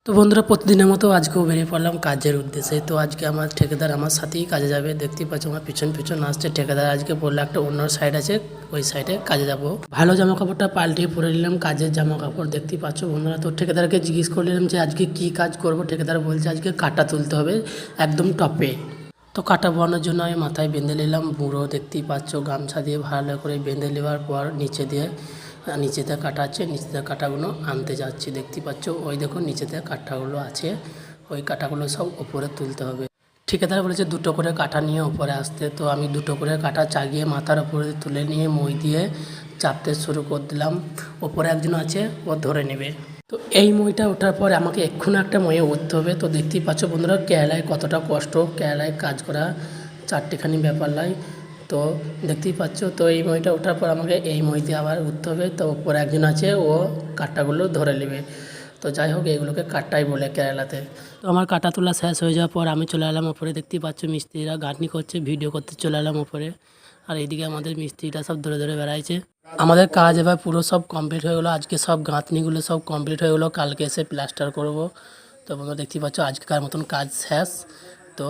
তো বন্ধুরা প্রতিদিনের মতো আজকেও বেরিয়ে পড়লাম কাজের উদ্দেশ্যে। তো আজকে আমার ঠিকাদার আমার সাথেই কাজে যাবে, দেখতেই পাচ্ছ আমার পিছন আসছে ঠিকাদার। আজকে বললো একটা অন্য সাইড আছে, ওই সাইডে কাজে যাব। ভালো জামা কাপড়টা পাল্টিয়ে পরে নিলাম, কাজের জামা কাপড় দেখতেই পাচ্ছ বন্ধুরা। তো ঠিকাদারকে জিজ্ঞেস করলাম যে আজকে কি কাজ করব। ঠিকাদার বলছে আজকে কাটা তুলতে হবে একদম টপে। তো কাটা বানানোর জন্য আমি মাথায় বেঁধে নিলাম বুড়ো, দেখতেই পাচ্ছ গামছা দিয়ে ভালো করে বেঁধে নেওয়ার পর নিচেতে কাটা আছে, নিচেতে কাটাগুলো আনতে যাচ্ছি। দেখতে পাচ্ছ ওই দেখো নিচেতে কাটাগুলো আছে, ওই কাটাগুলো সব ওপরে তুলতে হবে। ঠিকাদার বলেছে দুটো করে কাটা নিয়ে ওপরে আসতে। তো আমি দুটো করে কাটা চাগিয়ে মাথার ওপরে তুলে নিয়ে মই দিয়ে চাপতে শুরু করে দিলাম। ওপরে একজন আছে, ও ধরে নেবে। তো এই মইটা ওঠার পরে আমাকে এক্ষুনি একটা ময়ে উঠতে হবে। তো দেখতেই পাচ্ছ বন্ধুরা কেরালায় কতটা কষ্ট, কেরালায় কাজ করা চারটেখানি ব্যাপার নয়। তো দেখতেই পাচ্ছ, তো এই মইটা ওঠার পর আমাকে এই মইতে আবার উঠতে হবে। তো ওপরে একজন আছে, ও কাটাগুলো ধরে নেবে। তো যাই হোক এগুলোকে কাটাই বলে কেরালাতে। তো আমার কাটা তোলা শেষ হয়ে যাওয়ার পর আমি চলে এলাম ওপরে। দেখতেই পাচ্ছ মিস্ত্রিরা গাঁথনি করছে, ভিডিও করতে চলে এলাম ওপরে। আর এইদিকে আমাদের মিস্ত্রিটা সব ধরে ধরে বেড়াইছে। আমাদের কাজ এবার পুরো সব কমপ্লিট হয়ে গেলো। আজকে সব গাঁথনিগুলো সব কমপ্লিট হয়ে গেলো, কালকে এসে প্লাস্টার করব। তো বন্ধুরা দেখতেই পাচ্ছ আজকেকার মতন কাজ শেষ। তো